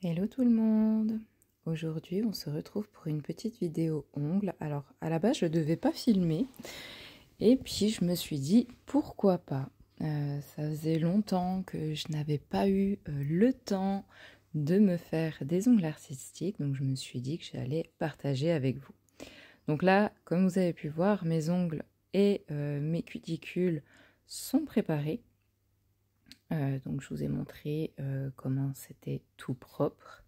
Hello tout le monde! Aujourd'hui on se retrouve pour une petite vidéo ongles. Alors à la base je devais pas filmer et puis je me suis dit pourquoi pas. Ça faisait longtemps que je n'avais pas eu le temps de me faire des ongles artistiques, donc je me suis dit que j'allais partager avec vous. Donc là, comme vous avez pu voir, mes ongles et mes cuticules sont préparés. Donc je vous ai montré comment c'était tout propre.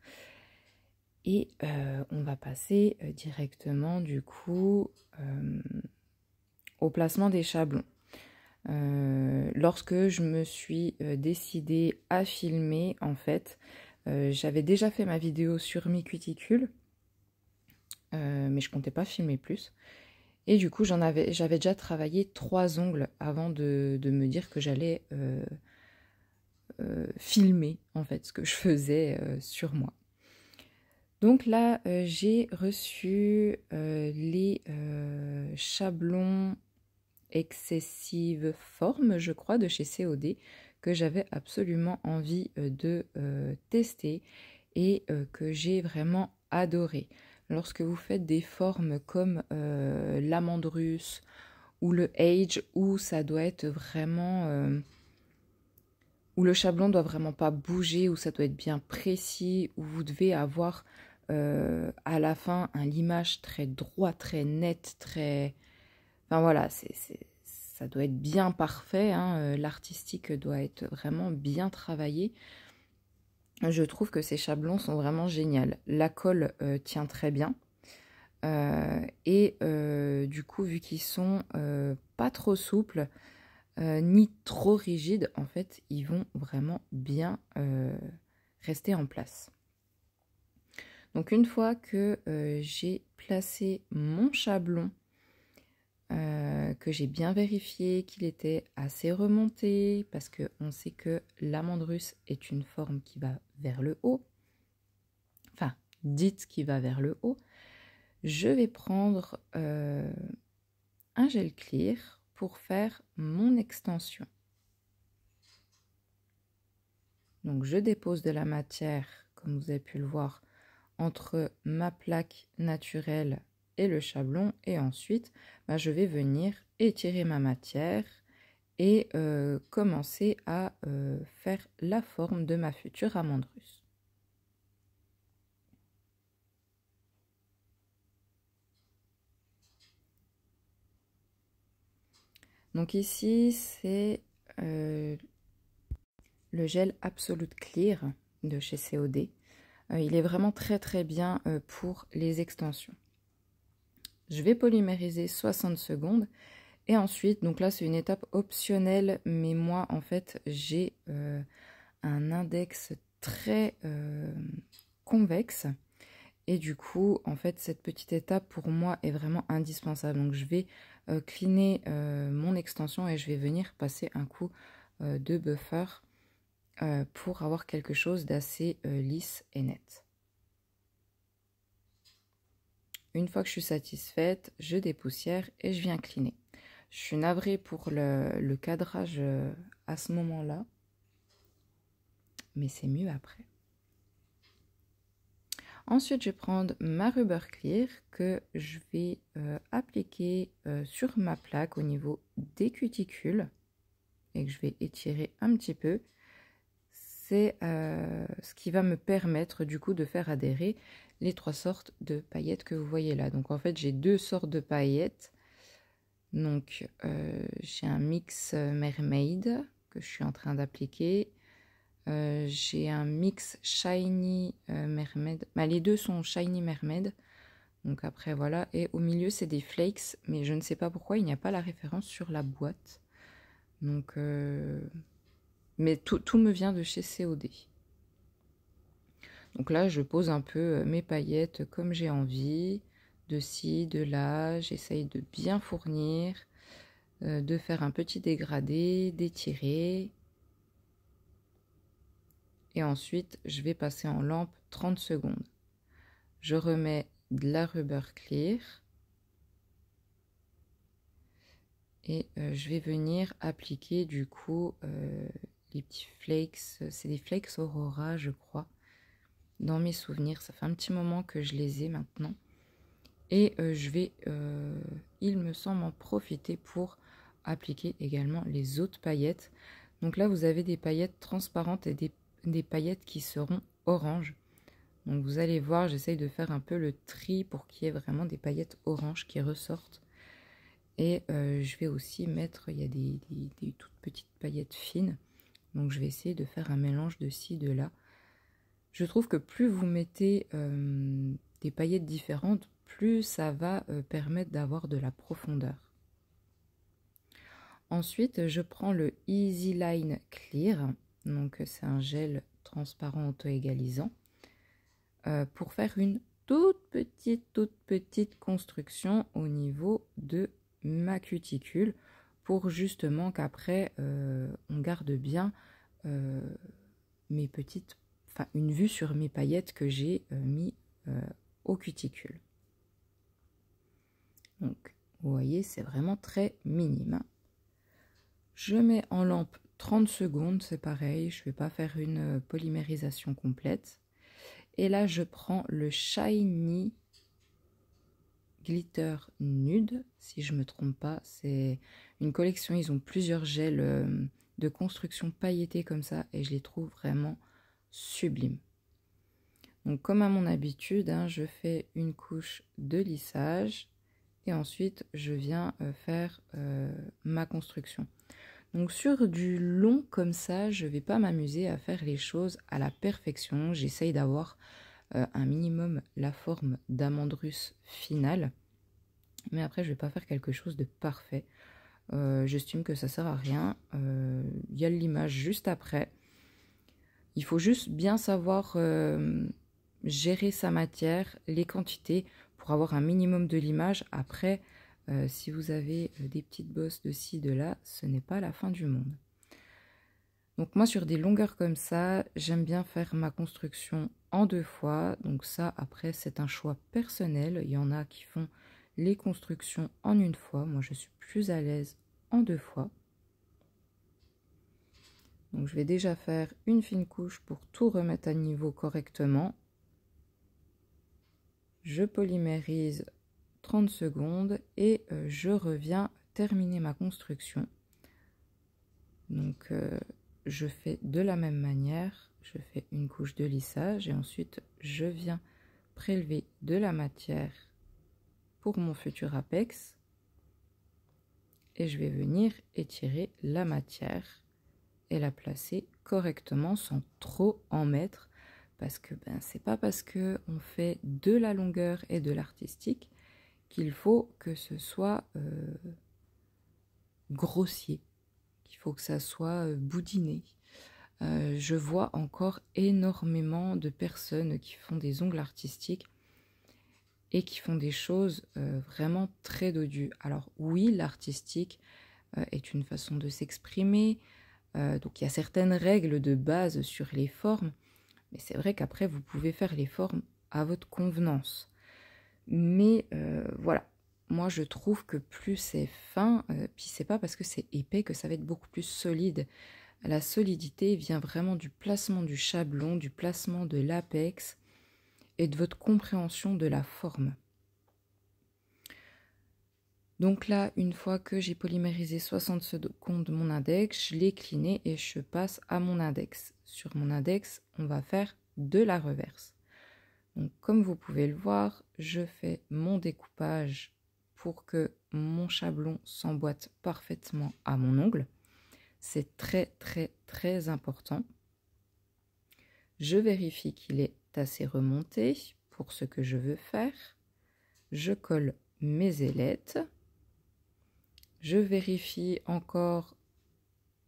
Et on va passer directement du coup au placement des chablons. Lorsque je me suis décidée à filmer, en fait, j'avais déjà fait ma vidéo sur mes cuticules, mais je comptais pas filmer plus. Et du coup, j'avais déjà travaillé 3 ongles avant de me dire que j'allais filmer en fait ce que je faisais sur moi. Donc là, j'ai reçu les chablons Excessive Forme, je crois, de chez COD, que j'avais absolument envie de tester et que j'ai vraiment adoré. Lorsque vous faites des formes comme l'amande russe ou le Age, où ça doit être vraiment... où le chablon doit vraiment pas bouger, où ça doit être bien précis, où vous devez avoir à la fin un limage très droit, très net, très... Enfin voilà, ça doit être bien parfait, hein. L'artistique doit être vraiment bien travaillé. Je trouve que ces chablons sont vraiment géniaux. La colle tient très bien. Et du coup, vu qu'ils sont pas trop souples, ni trop rigides, en fait, ils vont vraiment bien rester en place. Donc une fois que j'ai placé mon chablon, que j'ai bien vérifié qu'il était assez remonté, parce qu'on sait que l'amande russe est une forme qui va vers le haut, enfin, dite qui va vers le haut, je vais prendre un gel clear pour faire mon extension. Donc je dépose de la matière, comme vous avez pu le voir, entre ma plaque naturelle et le chablon, et ensuite je vais venir étirer ma matière et commencer à faire la forme de ma future amande russe. Donc ici c'est le gel Absolute Clear de chez COD. Il est vraiment très très bien pour les extensions. Je vais polymériser 60 secondes et ensuite, donc là c'est une étape optionnelle, mais moi en fait j'ai un index très convexe et du coup en fait cette petite étape pour moi est vraiment indispensable. Donc je vais cleaner mon extension et je vais venir passer un coup de buffer pour avoir quelque chose d'assez lisse et net. Une fois que je suis satisfaite, je dépoussière et je viens cleaner. Je suis navrée pour le cadrage à ce moment-là, mais c'est mieux après. Ensuite, je vais prendre ma Rubber Clear que je vais appliquer sur ma plaque au niveau des cuticules et que je vais étirer un petit peu. C'est ce qui va me permettre du coup de faire adhérer les 3 sortes de paillettes que vous voyez là. Donc en fait, j'ai 2 sortes de paillettes. Donc j'ai un mix Mermaid que je suis en train d'appliquer. J'ai un mix Shiny Mermaid. Les deux sont Shiny Mermaid. Donc après voilà. Et au milieu c'est des flakes. Mais je ne sais pas pourquoi il n'y a pas la référence sur la boîte. Donc mais tout me vient de chez COD. Donc là je pose un peu mes paillettes comme j'ai envie. De ci, de là. J'essaye de bien fournir. De faire un petit dégradé. D'étirer. Et ensuite, je vais passer en lampe 30 secondes. Je remets de la Rubber Clear. Et je vais venir appliquer du coup les petits flakes. C'est des flakes Aurora, je crois. dans mes souvenirs. Ça fait un petit moment que je les ai maintenant. Et je vais, il me semble, en profiter pour appliquer également les autres paillettes. Donc là, vous avez des paillettes transparentes et des paillettes qui seront orange. Donc vous allez voir, j'essaye de faire un peu le tri pour qu'il y ait vraiment des paillettes orange qui ressortent. Et je vais aussi mettre, il y a des toutes petites paillettes fines. Donc je vais essayer de faire un mélange de ci, de là. Je trouve que plus vous mettez des paillettes différentes, plus ça va permettre d'avoir de la profondeur. Ensuite, je prends le Easy Line Clear. Donc c'est un gel transparent auto-égalisant. Pour faire une toute petite construction au niveau de ma cuticule pour justement qu'après on garde bien mes petites, enfin une vue sur mes paillettes que j'ai mis au cuticule. Donc vous voyez, c'est vraiment très minime. Je mets en lampe 30 secondes, c'est pareil, je ne vais pas faire une polymérisation complète. Et là, je prends le Shiny Glitter Nude, si je ne me trompe pas. C'est une collection, ils ont plusieurs gels de construction pailletés comme ça, et je les trouve vraiment sublimes. Donc, comme à mon habitude, hein, je fais une couche de lissage, et ensuite, je viens faire ma construction. Donc sur du long comme ça, je ne vais pas m'amuser à faire les choses à la perfection. J'essaye d'avoir un minimum la forme d'amande russe finale. Mais après, je ne vais pas faire quelque chose de parfait. J'estime que ça ne sert à rien. Il y a l'image juste après. Il faut juste bien savoir gérer sa matière, les quantités, pour avoir un minimum de l'image. Après, si vous avez des petites bosses de ci, de là, ce n'est pas la fin du monde. Donc moi, sur des longueurs comme ça, j'aime bien faire ma construction en 2 fois. Donc ça, après, c'est un choix personnel. Il y en a qui font les constructions en 1 fois. Moi, je suis plus à l'aise en 2 fois. Donc je vais déjà faire une fine couche pour tout remettre à niveau correctement. Je polymérise 30 secondes et je reviens terminer ma construction. Donc je fais de la même manière, je fais une couche de lissage et ensuite je viens prélever de la matière pour mon futur apex et je vais venir étirer la matière et la placer correctement sans trop en mettre, parce que c'est pas parce que on fait de la longueur et de l'artistique qu'il faut que ce soit grossier, qu'il faut que ça soit boudiné. Je vois encore énormément de personnes qui font des ongles artistiques et qui font des choses vraiment très dodues. Alors oui, l'artistique est une façon de s'exprimer, donc il y a certaines règles de base sur les formes, mais c'est vrai qu'après vous pouvez faire les formes à votre convenance. Mais voilà, moi je trouve que plus c'est fin, puis c'est pas parce que c'est épais que ça va être beaucoup plus solide. La solidité vient vraiment du placement du chablon, du placement de l'apex et de votre compréhension de la forme. Donc là, une fois que j'ai polymérisé 60 secondes mon index, je l'ai cliné et je passe à mon index. Sur mon index, on va faire de la reverse. Donc comme vous pouvez le voir, je fais mon découpage pour que mon chablon s'emboîte parfaitement à mon ongle. C'est très important. Je vérifie qu'il est assez remonté pour ce que je veux faire. Je colle mes ailettes. Je vérifie encore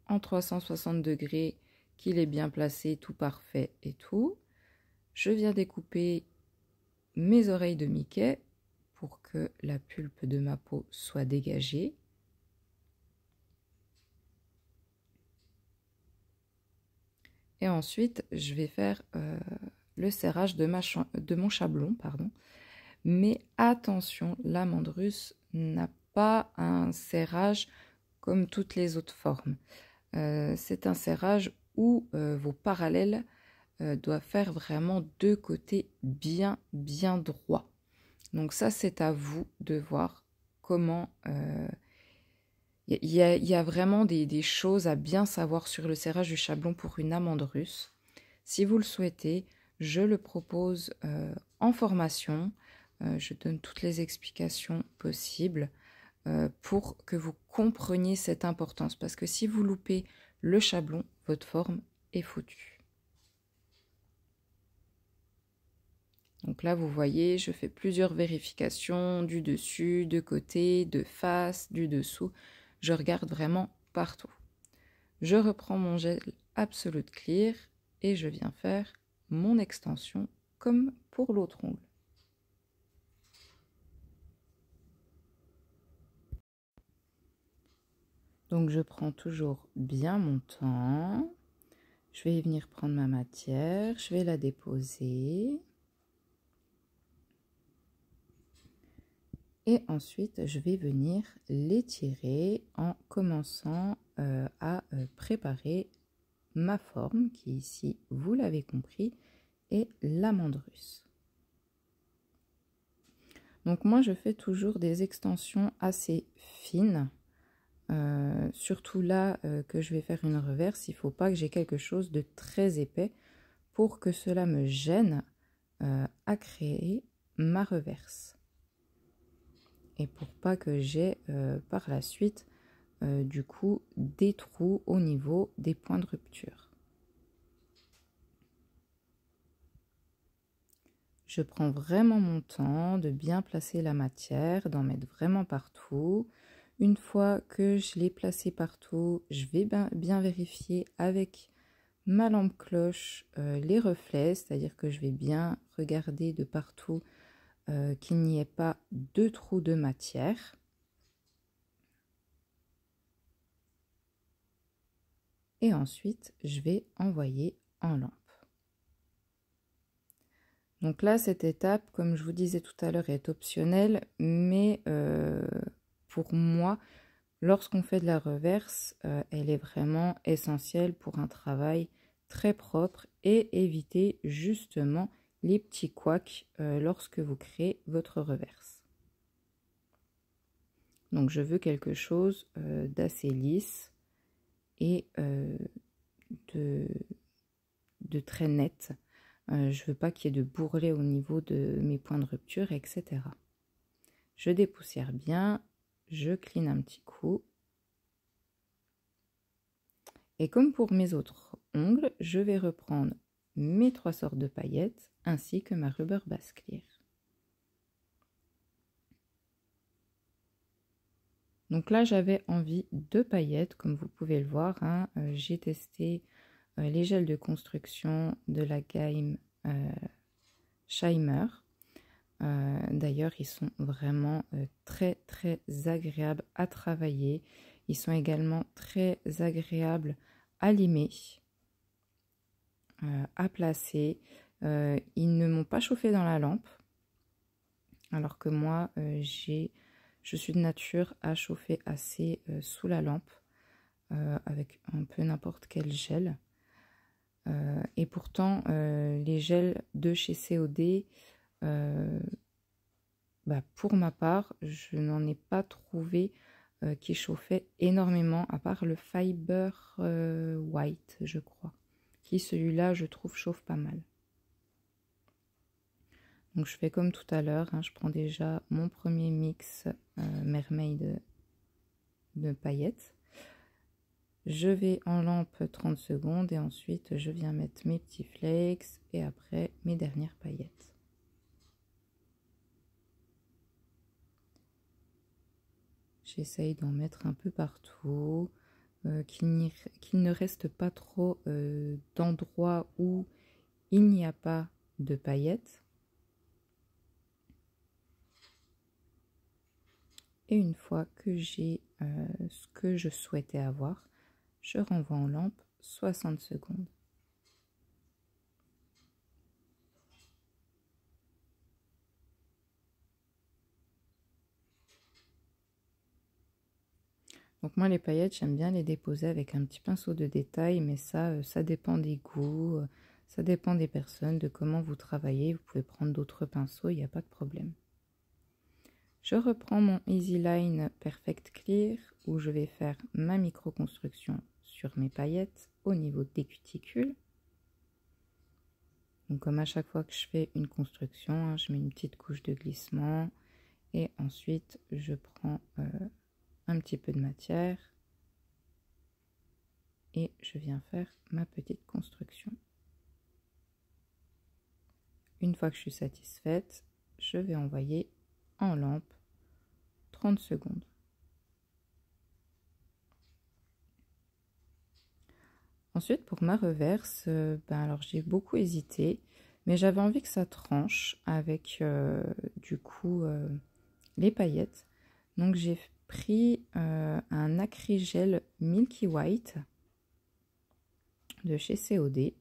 en 360 degrés qu'il est bien placé, tout parfait et tout. Je viens découper mes oreilles de Mickey pour que la pulpe de ma peau soit dégagée. Et ensuite, je vais faire le serrage de mon chablon. Mais attention, l'amande russe n'a pas un serrage comme toutes les autres formes. C'est un serrage où vos parallèles doit faire vraiment deux côtés bien droits. Donc ça, c'est à vous de voir comment... Il y a vraiment des choses à bien savoir sur le serrage du chablon pour une amande russe. Si vous le souhaitez, je le propose en formation. Je donne toutes les explications possibles pour que vous compreniez cette importance. Parce que si vous loupez le chablon, votre forme est foutue. Donc là, vous voyez, je fais plusieurs vérifications du dessus, de côté, de face, du dessous. Je regarde vraiment partout. Je reprends mon gel Absolute Clear et je viens faire mon extension comme pour l'autre ongle. Donc je prends toujours bien mon temps. Je vais venir prendre ma matière, je vais la déposer. Et ensuite, je vais venir l'étirer en commençant à préparer ma forme, qui ici, vous l'avez compris, est l'amande russe. Donc moi, je fais toujours des extensions assez fines. Surtout là que je vais faire une reverse, il ne faut pas que j'ai quelque chose de très épais pour que cela me gêne à créer ma reverse. Et pour pas que j'ai par la suite du coup des trous au niveau des points de rupture. Je prends vraiment mon temps de bien placer la matière, d'en mettre vraiment partout. Une fois que je l'ai placé partout, je vais bien vérifier avec ma lampe cloche les reflets, c'est-à-dire que je vais bien regarder de partout qu'il n'y ait pas de trous de matière. Et ensuite, je vais envoyer en lampe. Donc là, cette étape, comme je vous disais tout à l'heure, est optionnelle, mais pour moi, lorsqu'on fait de la reverse, elle est vraiment essentielle pour un travail très propre et éviter justement les petits couacs lorsque vous créez votre reverse. Donc je veux quelque chose d'assez lisse et de très net. Je ne veux pas qu'il y ait de bourrelet au niveau de mes points de rupture, etc. Je dépoussière bien, je clean un petit coup. Et comme pour mes autres ongles, je vais reprendre mes 3 sortes de paillettes ainsi que ma Rubber Base Clear. Donc là, j'avais envie de paillettes, comme vous pouvez le voir. Hein. J'ai testé les gels de construction de la gamme Shimer. D'ailleurs, ils sont vraiment très agréables à travailler. Ils sont également très agréables à limer, à placer. Ils ne m'ont pas chauffé dans la lampe, alors que moi, je suis de nature à chauffer assez sous la lampe, avec un peu n'importe quel gel. Et pourtant, les gels de chez COD, pour ma part, je n'en ai pas trouvé qui chauffait énormément, à part le Fiber White, je crois, qui celui-là, je trouve, chauffe pas mal. Donc je fais comme tout à l'heure, hein, je prends déjà mon premier mix Mermaid de paillettes. Je vais en lampe 30 secondes et ensuite je viens mettre mes petits flakes et après mes dernières paillettes. J'essaye d'en mettre un peu partout, qu'il ne reste pas trop d'endroits où il n'y a pas de paillettes. Et une fois que j'ai ce que je souhaitais avoir, je renvoie en lampe 60 secondes. Donc moi les paillettes, j'aime bien les déposer avec un petit pinceau de détail, mais ça dépend des goûts. Ça dépend des personnes, de comment vous travaillez. Vous pouvez prendre d'autres pinceaux, il n'y a pas de problème. Je reprends mon Easy Line Perfect Clear où je vais faire ma micro-construction sur mes paillettes au niveau des cuticules. Donc comme à chaque fois que je fais une construction, hein, je mets une petite couche de glissement et ensuite je prends un petit peu de matière et je viens faire ma petite construction. Une fois que je suis satisfaite, je vais envoyer en lampe 30 secondes. Ensuite, pour ma reverse, alors j'ai beaucoup hésité, mais j'avais envie que ça tranche avec du coup les paillettes. Donc j'ai pris un acrygel Milky White de chez COD.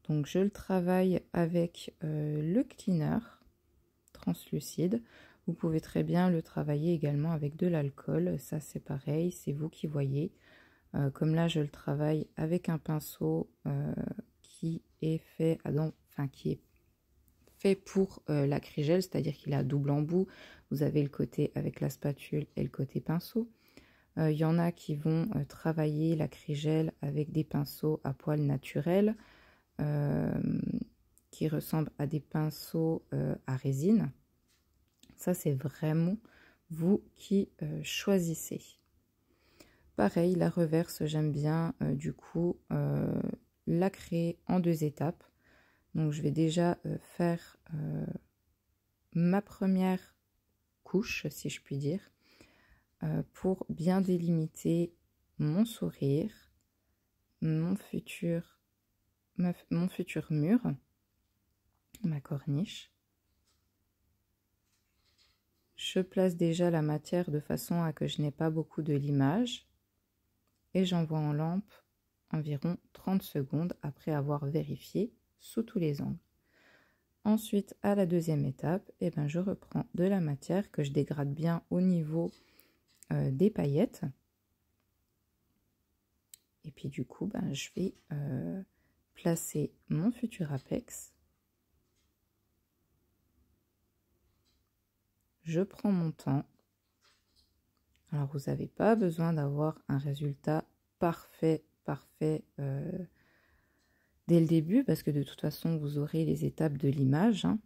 Donc je le travaille avec le cleaner translucide. Vous pouvez très bien le travailler également avec de l'alcool. Ça c'est pareil, c'est vous qui voyez. Comme là je le travaille avec un pinceau qui est fait pour l'acrygel, c'est-à-dire qu'il a double embout. Vous avez le côté avec la spatule et le côté pinceau. Il y en a qui vont travailler l'acrygel avec des pinceaux à poils naturels qui ressemblent à des pinceaux à résine. Ça c'est vraiment vous qui choisissez. Pareil, la reverse, j'aime bien du coup la créer en 2 étapes. Donc je vais déjà faire ma première couche, si je puis dire, pour bien délimiter mon sourire, mon futur mur, ma corniche. Je place déjà la matière de façon à que je n'ai pas beaucoup de limage. Et j'envoie en lampe environ 30 secondes après avoir vérifié sous tous les angles. Ensuite, à la deuxième étape, je reprends de la matière que je dégrade bien au niveau des paillettes. Et puis du coup, je vais placer mon futur apex. Je prends mon temps. Alors, vous n'avez pas besoin d'avoir un résultat parfait dès le début, parce que de toute façon, vous aurez les étapes de l'image. Hein.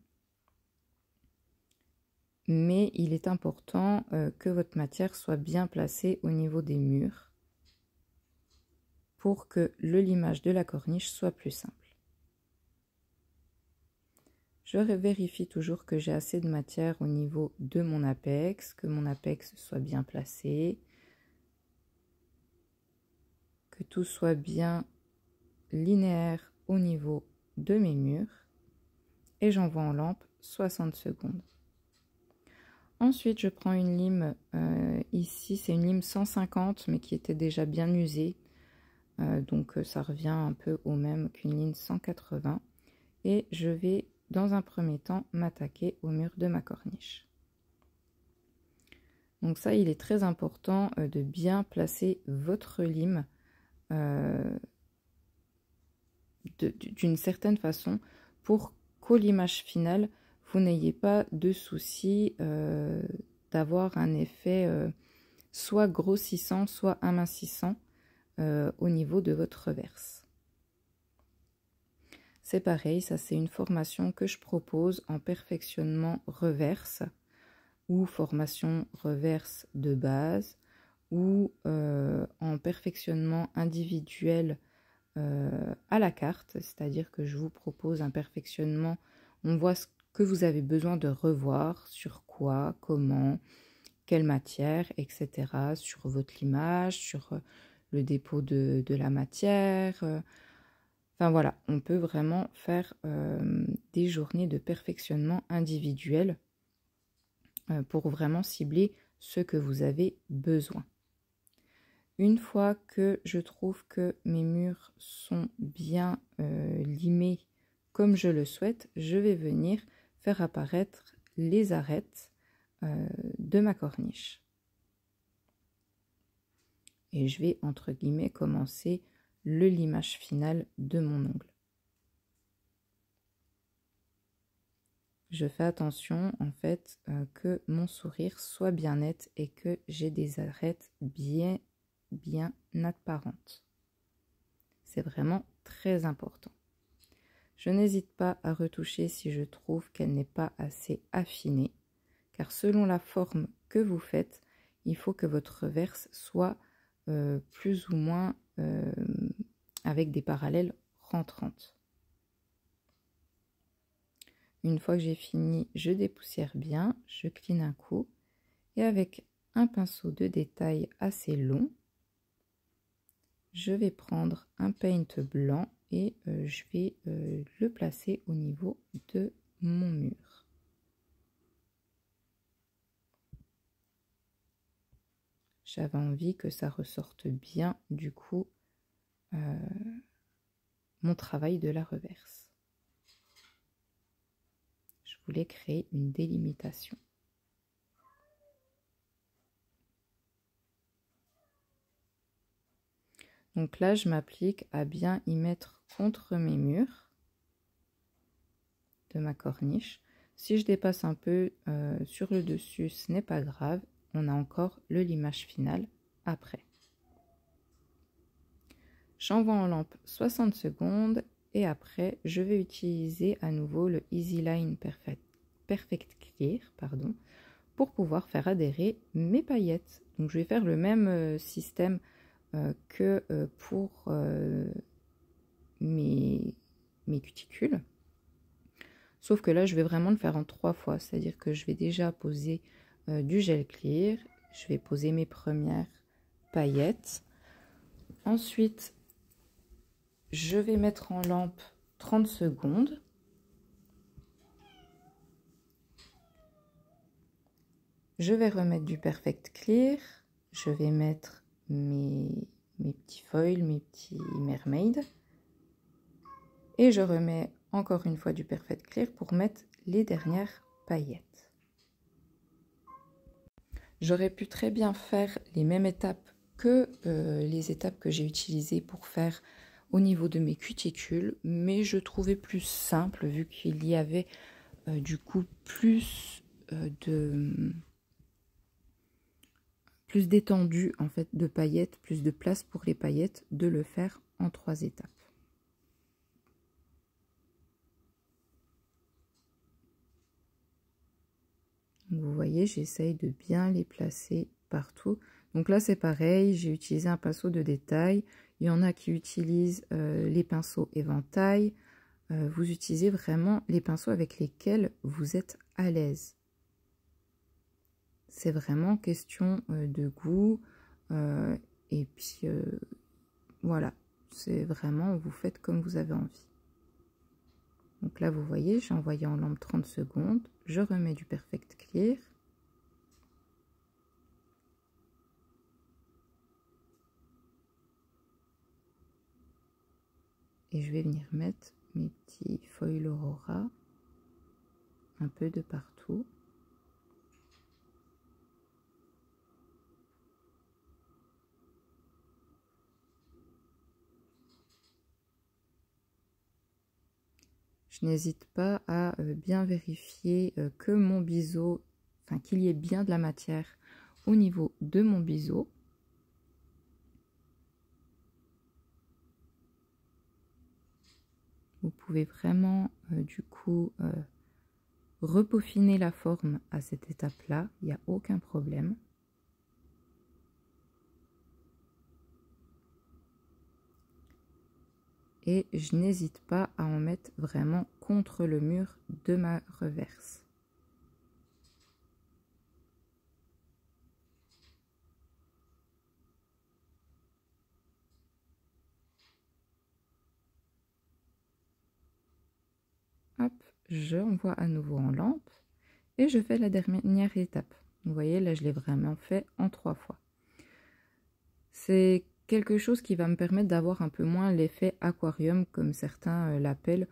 Mais il est important que votre matière soit bien placée au niveau des murs pour que le limage de la corniche soit plus simple. Je vérifie toujours que j'ai assez de matière au niveau de mon apex, que mon apex soit bien placé, que tout soit bien linéaire au niveau de mes murs et j'envoie en lampe 60 secondes. Ensuite, je prends une lime, ici c'est une lime 150 mais qui était déjà bien usée, donc ça revient un peu au même qu'une lime 180 et je vais dans un premier temps m'attaquer au mur de ma corniche. Donc ça, il est très important de bien placer votre lime d'une certaine façon pour qu'au limage final, vous n'ayez pas de souci d'avoir un effet soit grossissant, soit amincissant au niveau de votre reverse. C'est pareil, ça c'est une formation que je propose en perfectionnement reverse ou formation reverse de base ou en perfectionnement individuel à la carte, c'est-à-dire que je vous propose un perfectionnement, on voit ce que vous avez besoin de revoir, sur quoi, comment, quelle matière, etc., sur votre limage, sur le dépôt de la matière. Enfin voilà, on peut vraiment faire des journées de perfectionnement individuel pour vraiment cibler ce que vous avez besoin. Une fois que je trouve que mes murs sont bien limés comme je le souhaite, je vais venir faire apparaître les arêtes de ma corniche. Et je vais, entre guillemets, commencer le limage final de mon ongle. Je fais attention en fait que mon sourire soit bien net et que j'ai des arêtes bien apparentes. C'est vraiment très important. Je n'hésite pas à retoucher si je trouve qu'elle n'est pas assez affinée, car selon la forme que vous faites, il faut que votre reverse soit plus ou moins avec des parallèles rentrantes. Une fois que j'ai fini, je dépoussière bien, je clean un coup et avec un pinceau de détail assez long, je vais prendre un paint blanc et je vais le placer au niveau de mon mur. J'avais envie que ça ressorte bien du coup mon travail de la reverse. Je voulais créer une délimitation. Donc là, je m'applique à bien y mettre contre mes murs de ma corniche. Si je dépasse un peu sur le dessus, ce n'est pas grave. On a encore le limage final après. J'envoie en lampe 60 secondes et après, je vais utiliser à nouveau le Easy Line Perfect Clear, pour pouvoir faire adhérer mes paillettes. Donc je vais faire le même système que pour mes cuticules. Sauf que là, je vais vraiment le faire en 3 fois. C'est-à-dire que je vais déjà poser du gel clear. Je vais poser mes premières paillettes. Ensuite, je vais mettre en lampe 30 secondes. Je vais remettre du Perfect Clear. Je vais mettre mes petits foils, mes petits mermaids. Et je remets encore une fois du Perfect Clear pour mettre les dernières paillettes. J'aurais pu très bien faire les mêmes étapes que les étapes que j'ai utilisées pour faire au niveau de mes cuticules, mais je trouvais plus simple vu qu'il y avait du coup plus d'étendue en fait de paillettes, plus de place pour les paillettes, de le faire en 3 étapes. Vous voyez, j'essaye de bien les placer partout. Donc là, c'est pareil, j'ai utilisé un pinceau de détail. Il y en a qui utilisent les pinceaux éventail. Vous utilisez vraiment les pinceaux avec lesquels vous êtes à l'aise. C'est vraiment question de goût. Et puis, voilà, c'est vraiment, vous faites comme vous avez envie. Donc là, vous voyez, j'ai envoyé en lampe 30 secondes. Je remets du Perfect Clear. Et je vais venir mettre mes petits foils Aurora un peu de partout. Je n'hésite pas à bien vérifier que mon biseau, enfin qu'il y ait bien de la matière au niveau de mon biseau. Vous pouvez vraiment du coup repeaufiner la forme à cette étape-là, il n'y a aucun problème. Et je n'hésite pas à en mettre vraiment contre le mur de ma reverse. Hop, je envoie à nouveau en lampe et je fais la dernière étape. Vous voyez, là je l'ai vraiment fait en 3 fois. C'est quelque chose qui va me permettre d'avoir un peu moins l'effet aquarium comme certains l'appellent,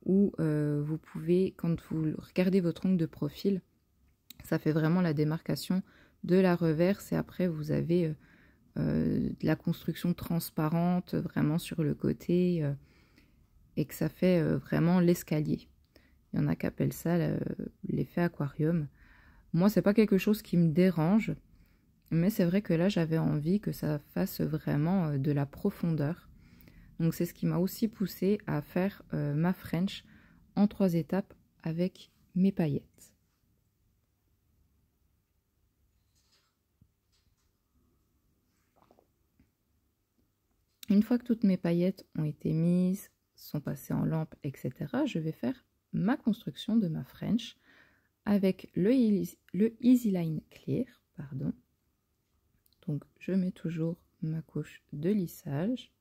où vous pouvez, quand vous regardez votre ongle de profil, ça fait vraiment la démarcation de la reverse et après vous avez de la construction transparente vraiment sur le côté et que ça fait vraiment l'escalier. Il y en a qui appellent ça l'effet aquarium. Moi, c'est pas quelque chose qui me dérange, mais c'est vrai que là, j'avais envie que ça fasse vraiment de la profondeur. Donc, c'est ce qui m'a aussi poussée à faire ma French en 3 étapes avec mes paillettes. Une fois que toutes mes paillettes ont été mises, sont passées en lampe, etc., je vais faire ma construction de ma French avec le Easy Line Clear, pardon. Donc, je mets toujours ma couche de lissage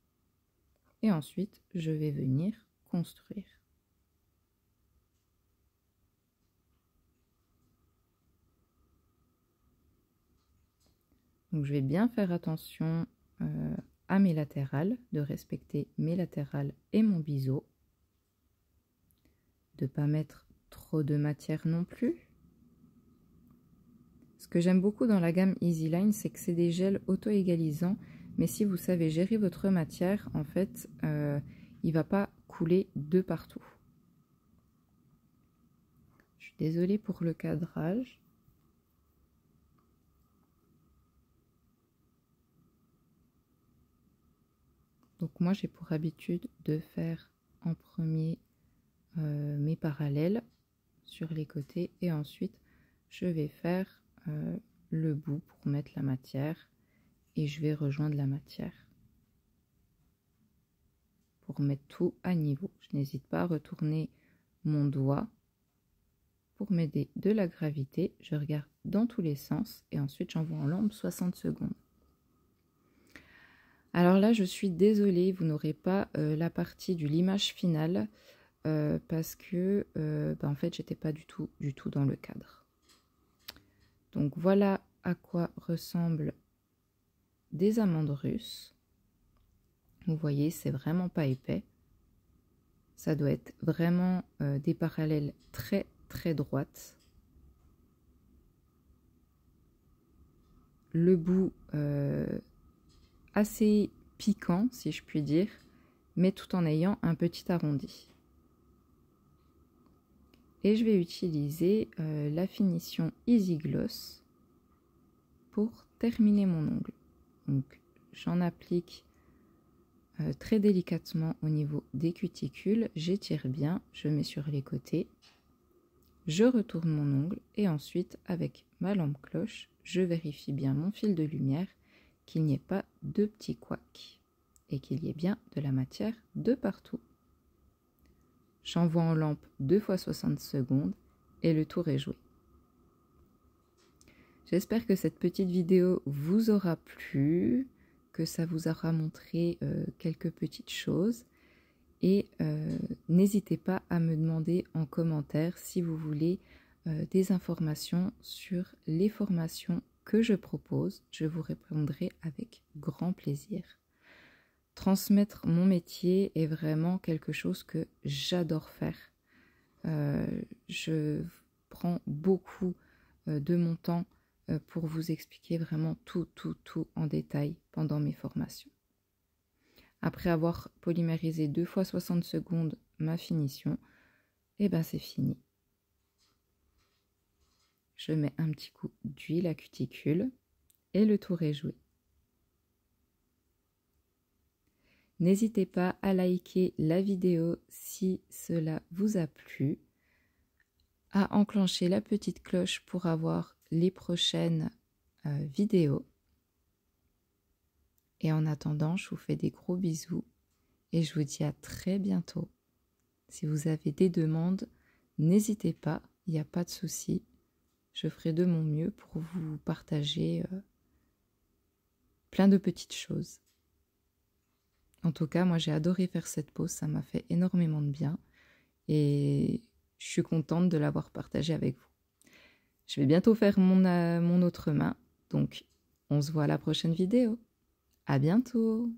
et ensuite, je vais venir construire. Donc, je vais bien faire attention à mes latérales, de respecter mes latérales et mon biseau, de ne pas mettre trop de matière non plus. Ce que j'aime beaucoup dans la gamme Easy Line, c'est que c'est des gels auto-égalisants, mais si vous savez gérer votre matière, en fait, il ne va pas couler de partout. Je suis désolée pour le cadrage. Donc moi, j'ai pour habitude de faire en premier mes parallèles sur les côtés et ensuite, je vais faire le bout pour mettre la matière et je vais rejoindre la matière pour mettre tout à niveau. Je n'hésite pas à retourner mon doigt pour m'aider de la gravité. Je regarde dans tous les sens et ensuite j'envoie en lampe 60 secondes. Alors là, je suis désolée, vous n'aurez pas la partie du limage final parce que en fait, j'étais pas du tout dans le cadre. Donc voilà à quoi ressemblent des amandes russes. Vous voyez, c'est vraiment pas épais. Ça doit être vraiment des parallèles très très droites. Le bout assez piquant, si je puis dire, mais tout en ayant un petit arrondi. Et je vais utiliser la finition Easy Gloss pour terminer mon ongle. Donc j'en applique très délicatement au niveau des cuticules, j'étire bien, je mets sur les côtés, je retourne mon ongle et ensuite avec ma lampe cloche, je vérifie bien mon fil de lumière, qu'il n'y ait pas de petits couacs et qu'il y ait bien de la matière de partout. J'envoie en lampe 2 fois 60 secondes et le tour est joué. J'espère que cette petite vidéo vous aura plu, que ça vous aura montré quelques petites choses et n'hésitez pas à me demander en commentaire si vous voulez des informations sur les formations que je propose. Je vous répondrai avec grand plaisir. Transmettre mon métier est vraiment quelque chose que j'adore faire. Je prends beaucoup de mon temps pour vous expliquer vraiment tout en détail pendant mes formations. Après avoir polymérisé 2 fois 60 secondes ma finition, et ben c'est fini. Je mets un petit coup d'huile à cuticule et le tour est joué. N'hésitez pas à liker la vidéo si cela vous a plu, à enclencher la petite cloche pour avoir les prochaines vidéos. Et en attendant, je vous fais des gros bisous et je vous dis à très bientôt. Si vous avez des demandes, n'hésitez pas, il n'y a pas de souci. Je ferai de mon mieux pour vous partager plein de petites choses. En tout cas, moi j'ai adoré faire cette pause, ça m'a fait énormément de bien et je suis contente de l'avoir partagée avec vous. Je vais bientôt faire mon autre main, donc on se voit à la prochaine vidéo. À bientôt!